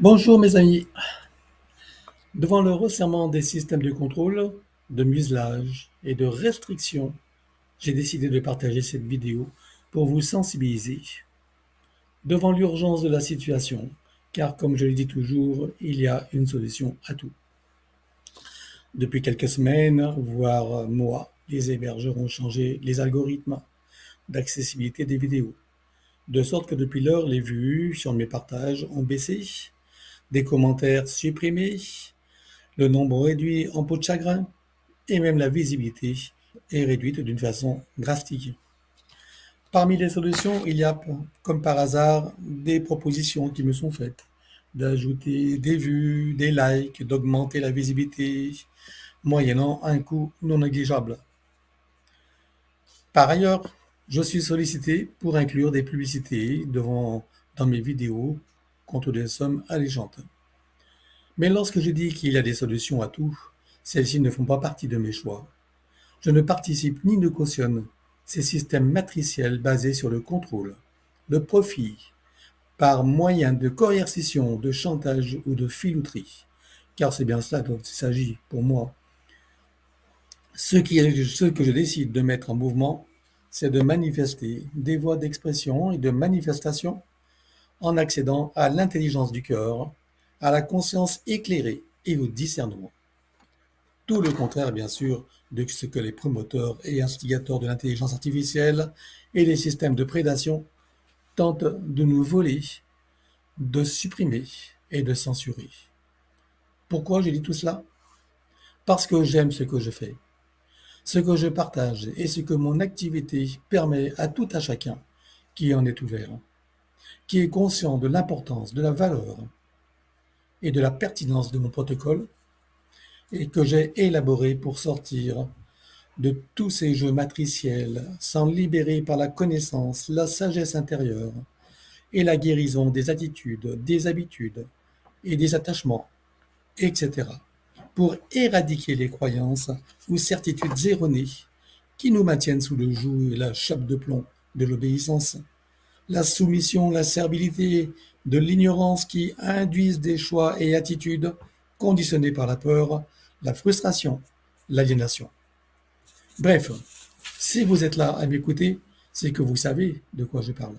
Bonjour mes amis. Devant le resserrement des systèmes de contrôle, de muselage et de restriction, j'ai décidé de partager cette vidéo pour vous sensibiliser devant l'urgence de la situation, car comme je le dis toujours, il y a une solution à tout. Depuis quelques semaines, voire mois, les hébergeurs ont changé les algorithmes d'accessibilité des vidéos, de sorte que depuis lors, les vues sur mes partages ont baissé, des commentaires supprimés, le nombre réduit en peau de chagrin et même la visibilité est réduite d'une façon drastique. Parmi les solutions, il y a, comme par hasard, des propositions qui me sont faites d'ajouter des vues, des likes, d'augmenter la visibilité, moyennant un coût non négligeable. Par ailleurs, je suis sollicité pour inclure des publicités dans mes vidéos contre des sommes alléchantes. Mais lorsque je dis qu'il y a des solutions à tout, celles-ci ne font pas partie de mes choix. Je ne participe ni ne cautionne ces systèmes matriciels basés sur le contrôle, le profit, par moyen de coercition, de chantage ou de filouterie. Car c'est bien cela dont il s'agit pour moi. Ce que je décide de mettre en mouvement, c'est de manifester des voies d'expression et de manifestation en accédant à l'intelligence du cœur, à la conscience éclairée et au discernement. Tout le contraire, bien sûr, de ce que les promoteurs et instigateurs de l'intelligence artificielle et les systèmes de prédation tentent de nous voler, de supprimer et de censurer. Pourquoi je dis tout cela? Parce que j'aime ce que je fais, ce que je partage et ce que mon activité permet à tout à chacun qui en est ouvert, qui est conscient de l'importance, de la valeur et de la pertinence de mon protocole et que j'ai élaboré pour sortir de tous ces jeux matriciels, s'en libérer par la connaissance, la sagesse intérieure et la guérison des attitudes, des habitudes et des attachements, etc., pour éradiquer les croyances ou certitudes erronées qui nous maintiennent sous le joug et la chape de plomb de l'obéissance, la soumission, la servilité, de l'ignorance qui induisent des choix et attitudes conditionnés par la peur, la frustration, l'aliénation. Bref, si vous êtes là à m'écouter, c'est que vous savez de quoi je parle.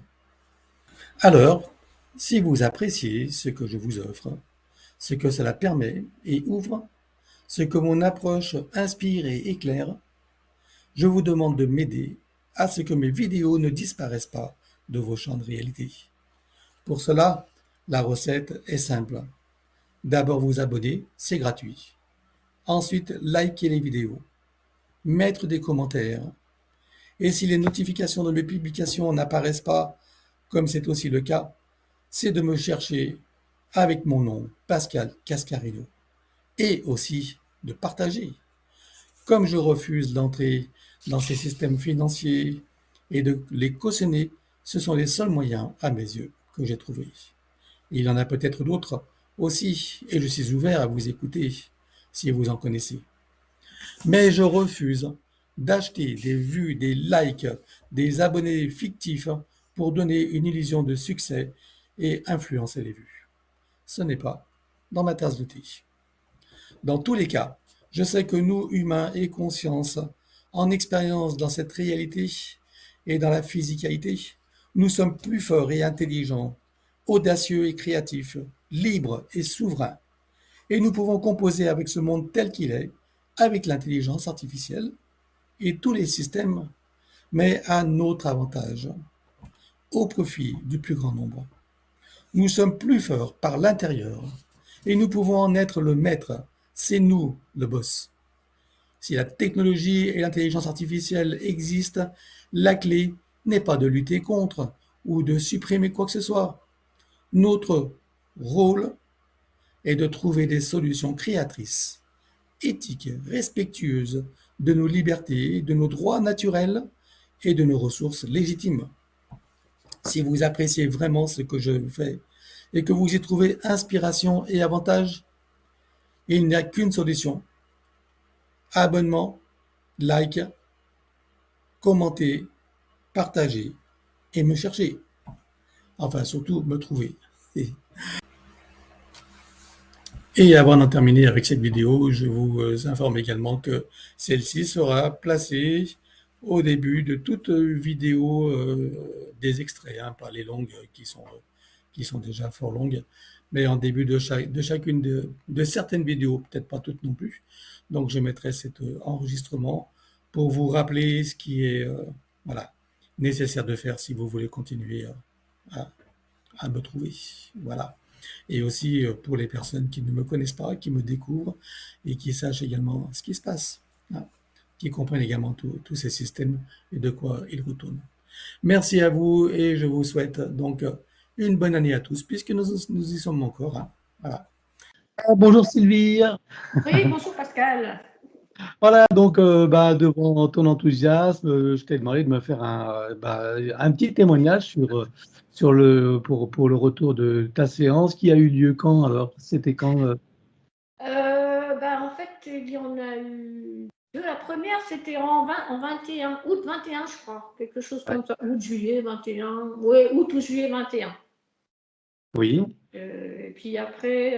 Alors, si vous appréciez ce que je vous offre, ce que cela permet et ouvre, ce que mon approche inspire et éclaire, je vous demande de m'aider à ce que mes vidéos ne disparaissent pas de vos champs de réalité. Pour cela, la recette est simple. D'abord vous abonner, c'est gratuit. Ensuite, liker les vidéos, mettre des commentaires. Et si les notifications de mes publications n'apparaissent pas, comme c'est aussi le cas, c'est de me chercher avec mon nom, Pascal Cascarino, et aussi de partager. Comme je refuse d'entrer dans ces systèmes financiers et de les cautionner, ce sont les seuls moyens, à mes yeux, que j'ai trouvés. Il y en a peut-être d'autres aussi, et je suis ouvert à vous écouter si vous en connaissez. Mais je refuse d'acheter des vues, des likes, des abonnés fictifs pour donner une illusion de succès et influencer les vues. Ce n'est pas dans ma tasse de thé. Dans tous les cas, je sais que nous, humains et conscience, en expérience dans cette réalité et dans la physicalité, nous sommes plus forts et intelligents, audacieux et créatifs, libres et souverains. Et nous pouvons composer avec ce monde tel qu'il est, avec l'intelligence artificielle et tous les systèmes, mais à notre avantage, au profit du plus grand nombre. Nous sommes plus forts par l'intérieur et nous pouvons en être le maître. C'est nous le boss. Si la technologie et l'intelligence artificielle existent, la clé n'est pas de lutter contre ou de supprimer quoi que ce soit. Notre rôle est de trouver des solutions créatrices, éthiques, respectueuses de nos libertés, de nos droits naturels et de nos ressources légitimes. Si vous appréciez vraiment ce que je fais et que vous y trouvez inspiration et avantage, il n'y a qu'une solution. Abonnement, like, commenter, partager et me chercher. Enfin, surtout me trouver. Et avant d'en terminer avec cette vidéo, je vous informe également que celle-ci sera placée au début de toute vidéo des extraits, hein, pas les longues qui sont déjà fort longues, mais en début de chacune de certaines vidéos, peut-être pas toutes non plus. Donc je mettrai cet enregistrement pour vous rappeler ce qui est voilà, nécessaire de faire si vous voulez continuer à, à me trouver. Voilà. Et aussi pour les personnes qui ne me connaissent pas, qui me découvrent et qui sachent également ce qui se passe, hein, qui comprennent également tous ces systèmes et de quoi ils retournent. Merci à vous et je vous souhaite donc une bonne année à tous puisque nous y sommes encore, hein. Voilà. Bonjour Sylvie. Oui, bonjour Pascal. Voilà, donc devant ton enthousiasme, je t'ai demandé de me faire un petit témoignage pour le retour de ta séance qui a eu lieu quand alors? C'était quand En fait, il y en a eu deux. La première, c'était en 21, août 21, je crois, quelque chose Ouais. comme ça. Août, juillet 21. Oui, août ou juillet 21. Oui, Et puis après,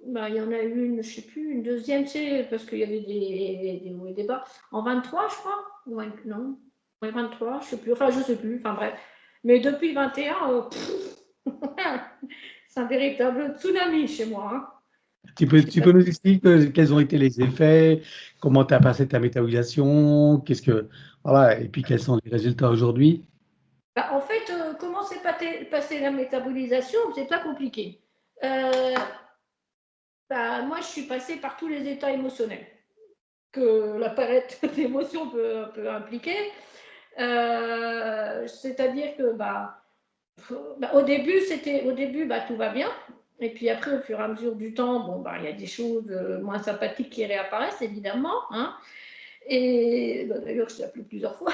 il y en a eu une, je sais plus, une deuxième, c'est parce qu'il y avait des hauts et des bas. En 23, je crois. Non, ouais, 23, je sais plus. Enfin, je sais plus. Enfin, bref. Mais depuis 21, c'est un véritable tsunami chez moi, hein. tu peux nous expliquer quels ont été les effets, comment tu as passé ta métabolisation, voilà, et puis quels sont les résultats aujourd'hui? En fait, comment s'est passée la métabolisation? C'est pas compliqué. Euh, Moi, je suis passée par tous les états émotionnels que la palette d'émotions peut impliquer. C'est-à-dire que au début, tout va bien. Et puis après, au fur et à mesure du temps, il y a des choses moins sympathiques qui réapparaissent, évidemment, hein. Et d'ailleurs, je l'ai appelé plusieurs fois.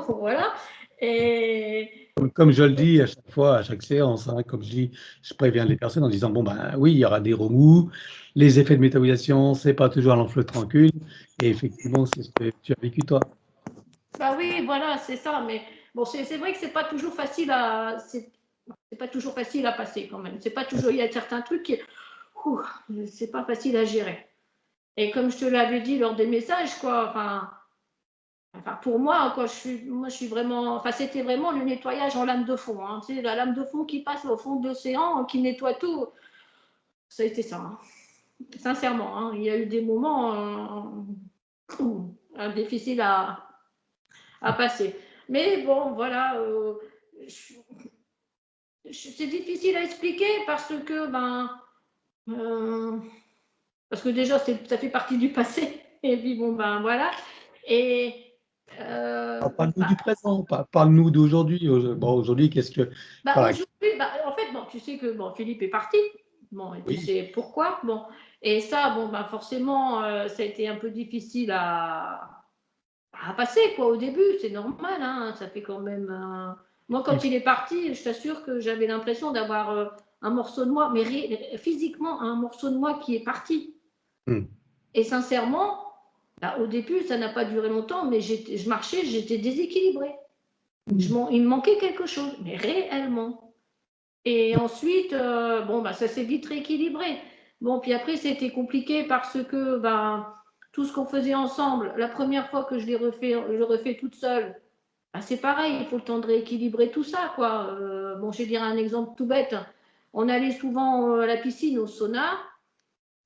Voilà. Et Comme je le dis à chaque fois, à chaque séance, hein, comme je dis, je préviens les personnes en disant, bon, ben oui, il y aura des remous, les effets de métabolisation, c'est pas toujours à l'enfle tranquille, et effectivement, c'est ce que tu as vécu toi. oui, voilà, c'est ça. Mais bon, c'est vrai que c'est pas toujours facile à, c'est pas toujours facile à passer quand même. C'est pas toujours, il y a certains trucs qui, c'est pas facile à gérer. Et comme je te l'avais dit lors des messages, quoi, pour moi, moi, je suis vraiment, c'était vraiment le nettoyage en lame de fond, hein. Tu sais, la lame de fond qui passe au fond de l'océan, qui nettoie tout. Ça a été ça, hein. Sincèrement, hein. Il y a eu des moments difficiles à passer. Mais bon, voilà, c'est difficile à expliquer euh, parce que déjà, ça fait partie du passé. Et puis bon, voilà. Et Parle-nous du présent, parle-nous d'aujourd'hui. Bon, aujourd'hui, voilà, aujourd'hui, en fait, tu sais que Philippe est parti. Bon, et tu oui, sais pourquoi. Bon, et ça, forcément, ça a été un peu difficile à passer, quoi, au début. C'est normal, hein. Ça fait quand même. Moi, quand il est parti, je t'assure que j'avais l'impression d'avoir un morceau de moi, mais physiquement, un morceau de moi qui est parti. hmm. Et sincèrement, au début, ça n'a pas duré longtemps, mais je marchais, j'étais déséquilibrée. Il me manquait quelque chose, mais réellement. Et ensuite, ça s'est vite rééquilibré. Bon, puis après, c'était compliqué parce que tout ce qu'on faisait ensemble, la première fois que je le refais toute seule, c'est pareil, il faut le temps de rééquilibrer tout ça, quoi. Je vais dire un exemple tout bête. On allait souvent à la piscine, au sauna.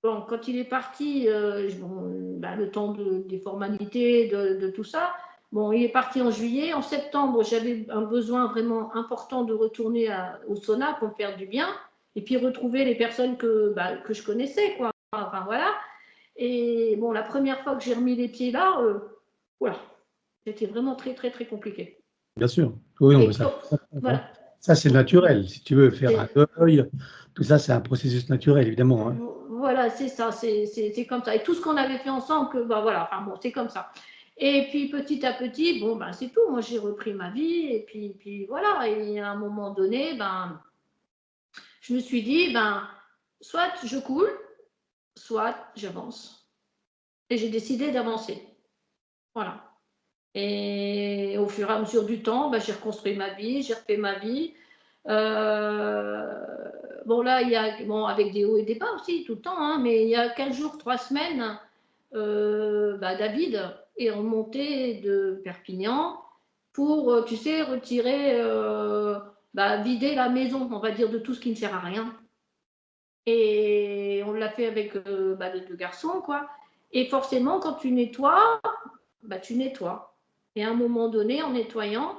Bon, quand il est parti, le temps des formalités, de tout ça, bon, il est parti en juillet. En septembre, j'avais un besoin vraiment important de retourner au sauna pour me faire du bien et puis retrouver les personnes que je connaissais, quoi. Enfin, voilà. Et bon, la première fois que j'ai remis les pieds là, voilà, c'était vraiment très, très, très compliqué. Bien sûr. Oui, non, mais Et donc, voilà. ça, c'est naturel. Si tu veux faire un deuil, tout ça, c'est un processus naturel, évidemment, hein. Voilà, c'est ça, c'est comme ça. Et tout ce qu'on avait fait ensemble, voilà, c'est comme ça. Et puis petit à petit, c'est tout. Moi, j'ai repris ma vie, et puis voilà. Et à un moment donné, je me suis dit, soit je coule, soit j'avance. Et j'ai décidé d'avancer. Voilà. Et au fur et à mesure du temps, j'ai reconstruit ma vie, j'ai refait ma vie. Bon, là, il y a, bon, avec des hauts et des bas aussi, tout le temps, hein, mais il y a 15 jours, 3 semaines, David est remonté de Perpignan pour, tu sais, retirer, vider la maison, on va dire, de tout ce qui ne sert à rien. Et on l'a fait avec les 2 garçons, quoi. Et forcément, quand tu nettoies, tu nettoies. Et à un moment donné, en nettoyant,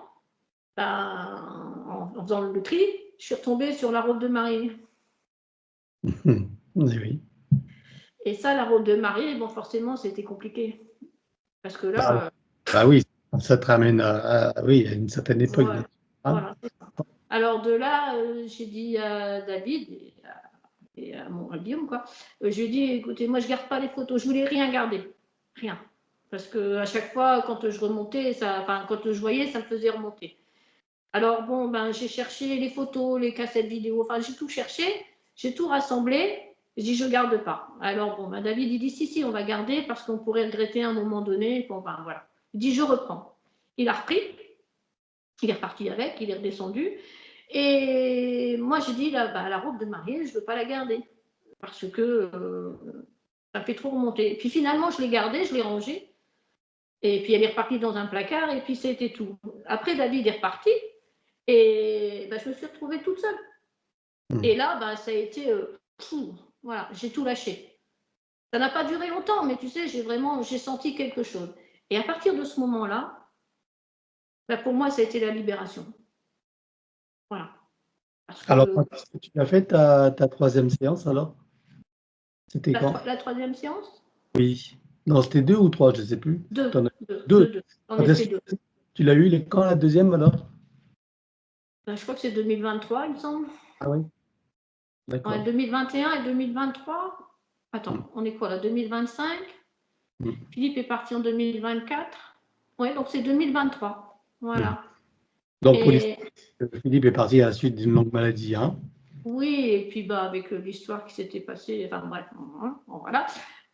en faisant le tri, je suis retombée sur la robe de mariée. Oui. Et ça, la robe de mariée, bon, forcément, c'était compliqué. Parce que là, Oui, ça te ramène oui, à une certaine époque. voilà, c'est ça. Alors de là, j'ai dit à David et à mon Guillaume, quoi, je lui ai dit, écoutez, moi, je ne garde pas les photos, je voulais rien garder. Rien. Parce qu'à chaque fois, quand je remontais, quand je voyais, ça me faisait remonter. Alors bon, j'ai cherché les photos, les cassettes vidéo, j'ai tout cherché, j'ai tout rassemblé, je dis je garde pas. Alors bon, David il dit si, on va garder parce qu'on pourrait regretter à un moment donné. Bon voilà. Il dit je reprends. Il a repris, il est reparti avec, il est redescendu. Et moi j'ai dit la robe de mariée, je veux pas la garder parce que ça fait trop remonter. Puis finalement je l'ai gardée, je l'ai rangée. Et puis elle est repartie dans un placard et puis c'était tout. Après David est reparti. Et je me suis retrouvée toute seule. Et là, ça a été, voilà, j'ai tout lâché. Ça n'a pas duré longtemps, mais tu sais, j'ai senti quelque chose. Et à partir de ce moment-là, pour moi, ça a été la libération. Voilà. Parce que, Alors, quand est-ce que tu as fait ta 3e séance alors? C'était quand? la 3e séance? Oui. Non, c'était 2 ou 3, je ne sais plus. Deux. T'en as 2. 2. J'en Quand ai est-ce fait 2. que tu l'as eu quand la 2e alors? Je crois que c'est 2023, il me semble. Ah oui, Ouais, d'accord. 2021 et 2023. Attends, on est quoi là? 2025. Philippe est parti en 2024. Ouais, donc c'est 2023. Voilà. Donc, pour Philippe est parti à la suite d'une longue maladie. Hein. Oui, et puis avec l'histoire qui s'était passée, enfin bref, bon, voilà,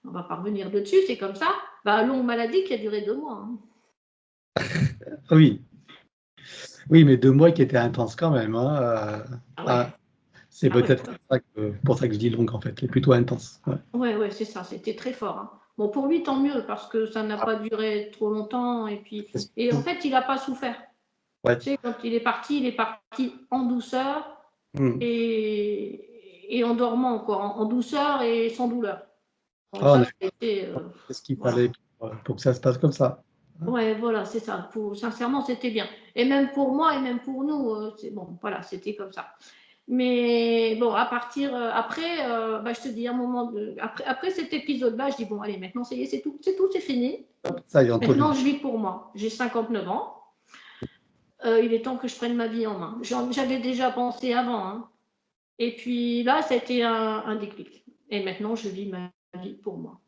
on va pas revenir dessus, c'est comme ça. Longue maladie qui a duré 2 mois. Hein. Oui. Oui, mais 2 mois qui étaient intenses quand même. Hein. C'est peut-être pour ça que je dis longue en fait, et plutôt intense. Ouais, c'est ça, c'était très fort. Hein. Bon, pour lui, tant mieux, parce que ça n'a pas duré trop longtemps, et en fait, il n'a pas souffert. Ouais. Tu sais, quand il est parti en douceur et en dormant, quoi, en douceur et sans douleur. Donc, c'est ce qu'il fallait pour que ça se passe comme ça. Ouais, voilà, c'est ça. Sincèrement, c'était bien. Et même pour moi et même pour nous, c'est bon, voilà, c'était comme ça. Mais bon, à partir après, je te dis un moment après cet épisode-là, je dis bon, allez, maintenant ça y est, c'est tout, c'est fini. Ça y est, maintenant, je vis pour moi. J'ai 59 ans. Il est temps que je prenne ma vie en main. J'avais déjà pensé avant, hein. Et puis là, ça a été un déclic. Et maintenant, je vis ma vie pour moi.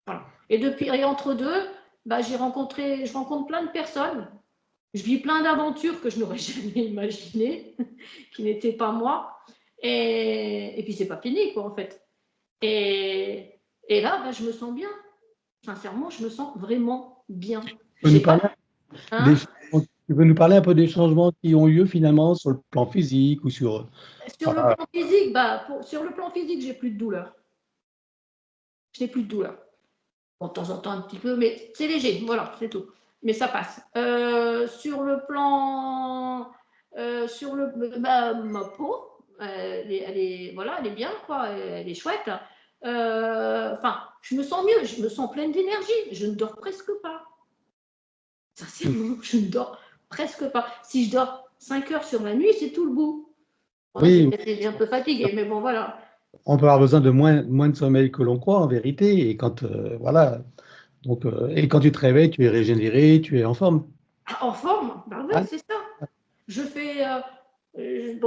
Voilà. Et entre deux, je rencontre plein de personnes. Je vis plein d'aventures que je n'aurais jamais imaginées, qui n'étaient pas moi. Et puis, c'est pas fini, quoi, en fait. Et là, je me sens bien. Sincèrement, je me sens vraiment bien. Tu veux nous parler un peu des changements qui ont eu lieu finalement sur le plan physique ou sur... Sur le plan physique, sur le plan physique, j'ai plus de douleur. Je n'ai plus de douleur. Bon, de temps en temps, un petit peu, mais c'est léger, voilà, c'est tout. Mais ça passe. Sur le plan... ma peau, elle est bien, quoi, elle est chouette. Je me sens mieux, je me sens pleine d'énergie, je ne dors presque pas. Sincèrement, je ne dors presque pas. Si je dors 5 heures sur la nuit, c'est tout le bout. Bon, oui. J'ai peut-être un peu fatiguée, mais bon, voilà. On peut avoir besoin de moins de sommeil que l'on croit, en vérité, et quand, voilà. Donc, et quand tu te réveilles, tu es régénéré, tu es en forme. En forme? Oui, c'est ça. Je fais... je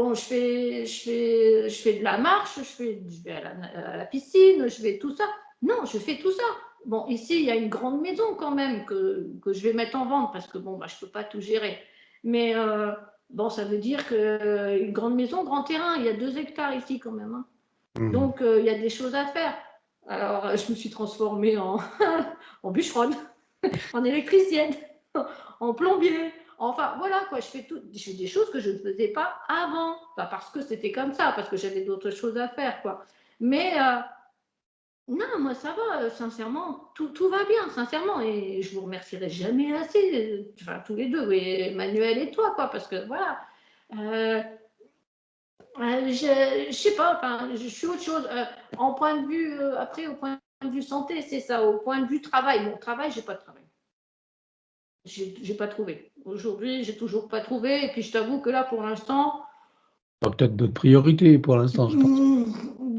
fais de la marche, je vais à la piscine, je fais tout ça. Non, je fais tout ça. Bon, ici, il y a une grande maison quand même que je vais mettre en vente parce que bon, je ne peux pas tout gérer. Mais ça veut dire qu'une grande maison, grand terrain, il y a 2 hectares ici quand même. Hein. Donc, il y a des choses à faire. Alors, je me suis transformée en bûcheronne, en électricienne, en plombier, Enfin, voilà, quoi, je fais des choses que je ne faisais pas avant. Pas parce que c'était comme ça, parce que j'avais d'autres choses à faire, quoi. Mais non, moi, ça va, sincèrement, tout va bien, sincèrement. Et je vous remercierai jamais assez, enfin, tous les deux, et Emmanuel et toi, quoi, parce que voilà. Je sais pas, enfin, je suis autre chose. En point de vue, après, au point de vue santé, c'est ça. Au point de vue travail, mon travail, j'ai pas de travail. J'ai pas trouvé. Aujourd'hui, j'ai toujours pas trouvé. Et puis, je t'avoue que là, pour l'instant, Peut-être d'autres priorités pour l'instant, je pense.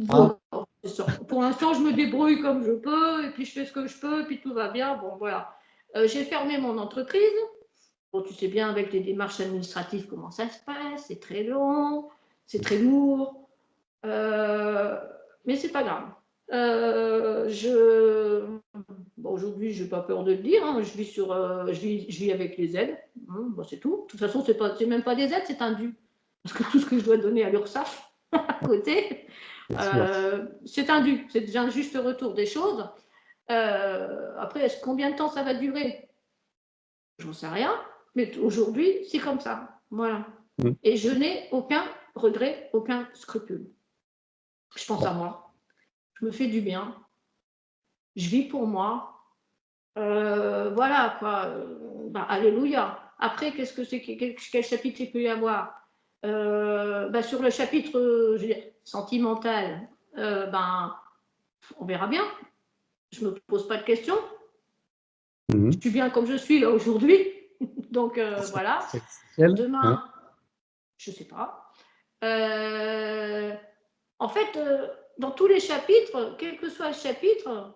voilà, c'est ça. Pour l'instant, je me débrouille comme je peux. Et puis, je fais ce que je peux. Et puis, tout va bien. Bon, voilà. J'ai fermé mon entreprise. Bon, tu sais bien, avec les démarches administratives, comment ça se passe. C'est très long, c'est très lourd. Mais c'est pas grave. Bon, aujourd'hui, je n'ai pas peur de le dire. Hein, je vis avec les aides. Hein, bon, c'est tout. De toute façon, c'est même pas des aides, c'est un dû. Parce que tout ce que je dois donner à l'URSSAF à côté, c'est un dû. C'est déjà un juste retour des choses. Après, combien de temps ça va durer? J'en sais rien. Mais aujourd'hui, c'est comme ça. Voilà. Et je n'ai aucun regret, aucun scrupule. Je pense à moi. Je me fais du bien. Je vis pour moi. Voilà, quoi. Alléluia. Après, qu'est-ce que c'est, quel chapitre il peut y avoir? Sur le chapitre je veux dire, sentimental, on verra bien. Je ne me pose pas de questions. Je suis bien comme je suis là aujourd'hui. Donc, voilà. Demain, je ne sais pas. En fait, dans tous les chapitres, quel que soit le chapitre,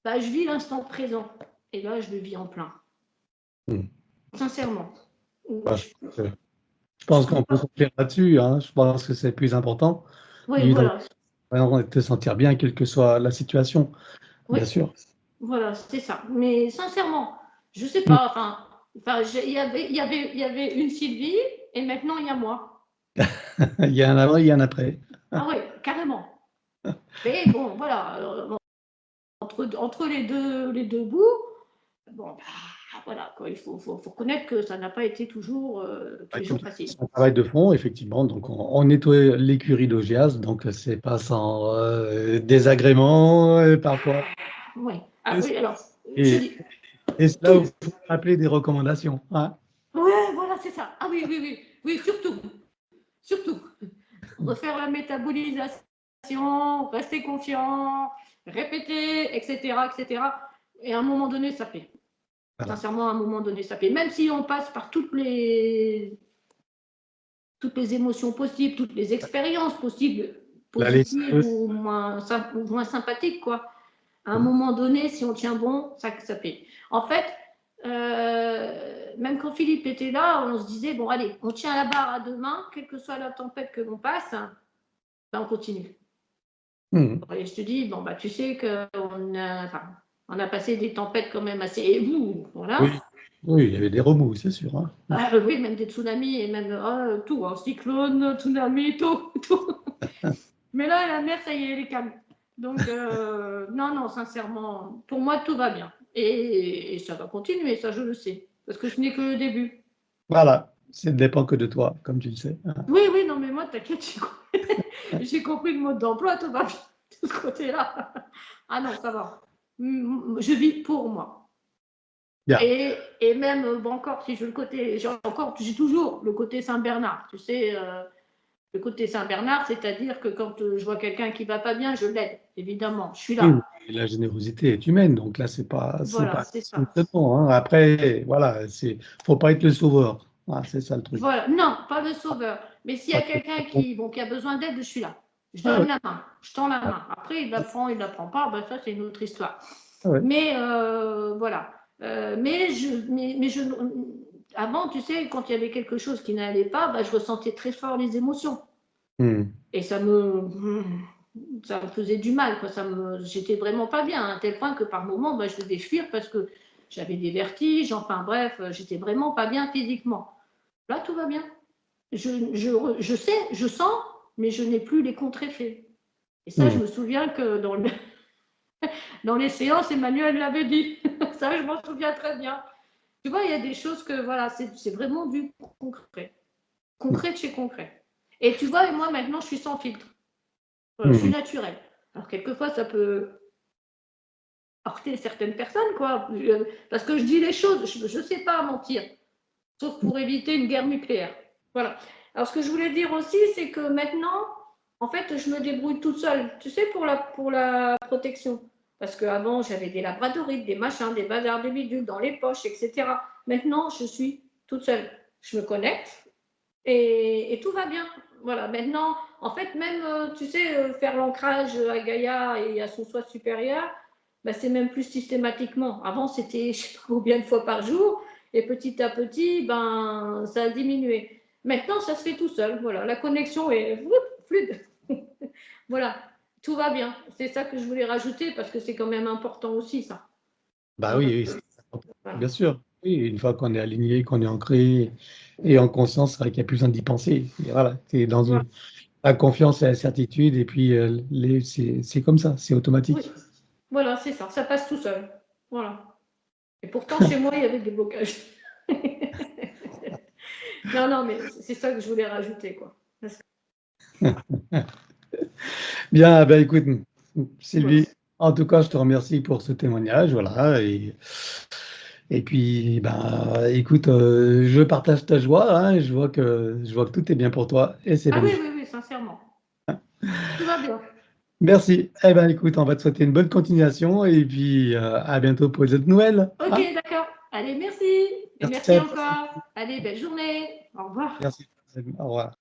je vis l'instant présent. Et là, je le vis en plein. Sincèrement. Je pense qu'on peut compter là-dessus. Hein. Je pense que c'est le plus important. Oui, voilà. Te sentir bien, quelle que soit la situation, bien sûr. Voilà, c'est ça. Mais sincèrement, je ne sais pas. Il y avait une Sylvie et maintenant il y a moi. Il y a un avant, il y a un après. Ah oui, carrément. Mais bon, voilà. Entre les deux bouts, bon, voilà, quoi, il faut reconnaître que ça n'a pas été toujours tous les jours facile. C'est un travail de fond, effectivement. Donc, on nettoie l'écurie d'Augias, donc c'est pas sans désagrément parfois. Oui. Ah, oui, alors. Et c'est là où il faut appeler des recommandations. Hein. Oui, voilà, c'est ça. Ah oui, oui, oui. Oui, surtout. Refaire la métabolisation, rester confiant, répéter, etc., etc. Et à un moment donné, ça paie. Voilà. Sincèrement, à un moment donné, ça paie. Même si on passe par toutes les émotions possibles, toutes les expériences possibles, positives ou moins sympathiques, quoi. À un moment donné, si on tient bon, ça paie. En fait, même quand Philippe était là, on se disait, bon, allez, on tient la barre à deux mains, quelle que soit la tempête que l'on passe, on continue. Et je te dis, bon, tu sais qu'on a passé des tempêtes quand même assez éboues, voilà. Oui, il y avait des remous, c'est sûr. Hein. Oui, même des tsunamis et même tout, cyclone, tsunami, tout. Mais là, la mer, ça y est, elle est calme. Donc, non, sincèrement, pour moi, tout va bien. Et ça va continuer, ça, je le sais. Parce que ce n'est que le début. Voilà, ça ne dépend que de toi, comme tu le sais. Oui, non, mais moi, t'inquiète, j'ai compris le mode d'emploi, tout va bien de ce côté-là. Ah non, ça va. Je vis pour moi. Bien. Et même, encore, si je le côté, j'ai toujours le côté Saint-Bernard, tu sais. Le côté Saint-Bernard, c'est-à-dire que quand je vois quelqu'un qui ne va pas bien, je l'aide, évidemment. Je suis là. Oui, la générosité est humaine, donc là, c'est pas. Voilà, c'est ça. Hein. Après, voilà, faut pas être le sauveur. Ah, c'est ça le truc. Voilà, non, pas le sauveur. Mais s'il y a quelqu'un qui a besoin d'aide, je suis là. Je donne la main, je tends la main. Après, il la prend, il ne la prend pas, ça, c'est une autre histoire. Mais voilà. Mais avant, tu sais, quand il y avait quelque chose qui n'allait pas, je ressentais très fort les émotions. Et ça me faisait du mal, quoi. J'étais vraiment pas bien, à un tel point que par moments, je devais fuir parce que j'avais des vertiges, enfin bref, j'étais vraiment pas bien physiquement. Là, tout va bien. Je sais, je sens, mais je n'ai plus les contre-effets. Et ça, je me souviens que dans les séances, Emmanuel l'avait dit. Ça, je m'en souviens très bien. Tu vois, il y a des choses que, voilà, c'est vraiment du concret. Concret de chez concret. Et tu vois, moi, maintenant, je suis sans filtre. Je suis naturelle. Alors, quelquefois, ça peut heurter certaines personnes, quoi. Parce que je dis les choses, je ne sais pas mentir. Sauf pour éviter une guerre nucléaire. Voilà. Alors, ce que je voulais dire aussi, c'est que maintenant, en fait, je me débrouille toute seule. Tu sais, pour la protection. Parce qu'avant, j'avais des labradorites, des machins, des bazars, des bidules dans les poches, etc. Maintenant, je suis toute seule. Je me connecte et tout va bien. Voilà. Maintenant, en fait, même, tu sais, faire l'ancrage à Gaïa et à son soi supérieur, ben, c'est même plus systématiquement. Avant, c'était je ne sais pas combien de fois par jour. Et petit à petit, ben, ça a diminué. Maintenant, ça se fait tout seul. Voilà, la connexion est fluide. Voilà, tout va bien. C'est ça que je voulais rajouter parce que c'est quand même important aussi, ça. Bah oui, voilà. Bien sûr. Oui, une fois qu'on est aligné, qu'on est ancré et en conscience, c'est vrai qu'il n'y a plus besoin d'y penser. Et voilà, tu es dans la confiance et la certitude, et puis c'est comme ça, c'est automatique. Oui. Voilà, c'est ça, ça passe tout seul. Voilà. Et pourtant, chez moi, il y avait des blocages. Non, mais c'est ça que je voulais rajouter, quoi. Bien, ben écoute, Sylvie, en tout cas, je te remercie pour ce témoignage, voilà, et puis, ben, écoute, je partage ta joie, hein, je vois que tout est bien pour toi, et c'est magnifique. Oui, sincèrement. Tout va bien. Merci. Eh ben, écoute, on va te souhaiter une bonne continuation, et puis à bientôt pour les autres nouvelles. Ok, Hein. d'accord. Allez, merci. Et Merci merci à toi. encore. Allez, belle journée. Au revoir. Merci. Au revoir.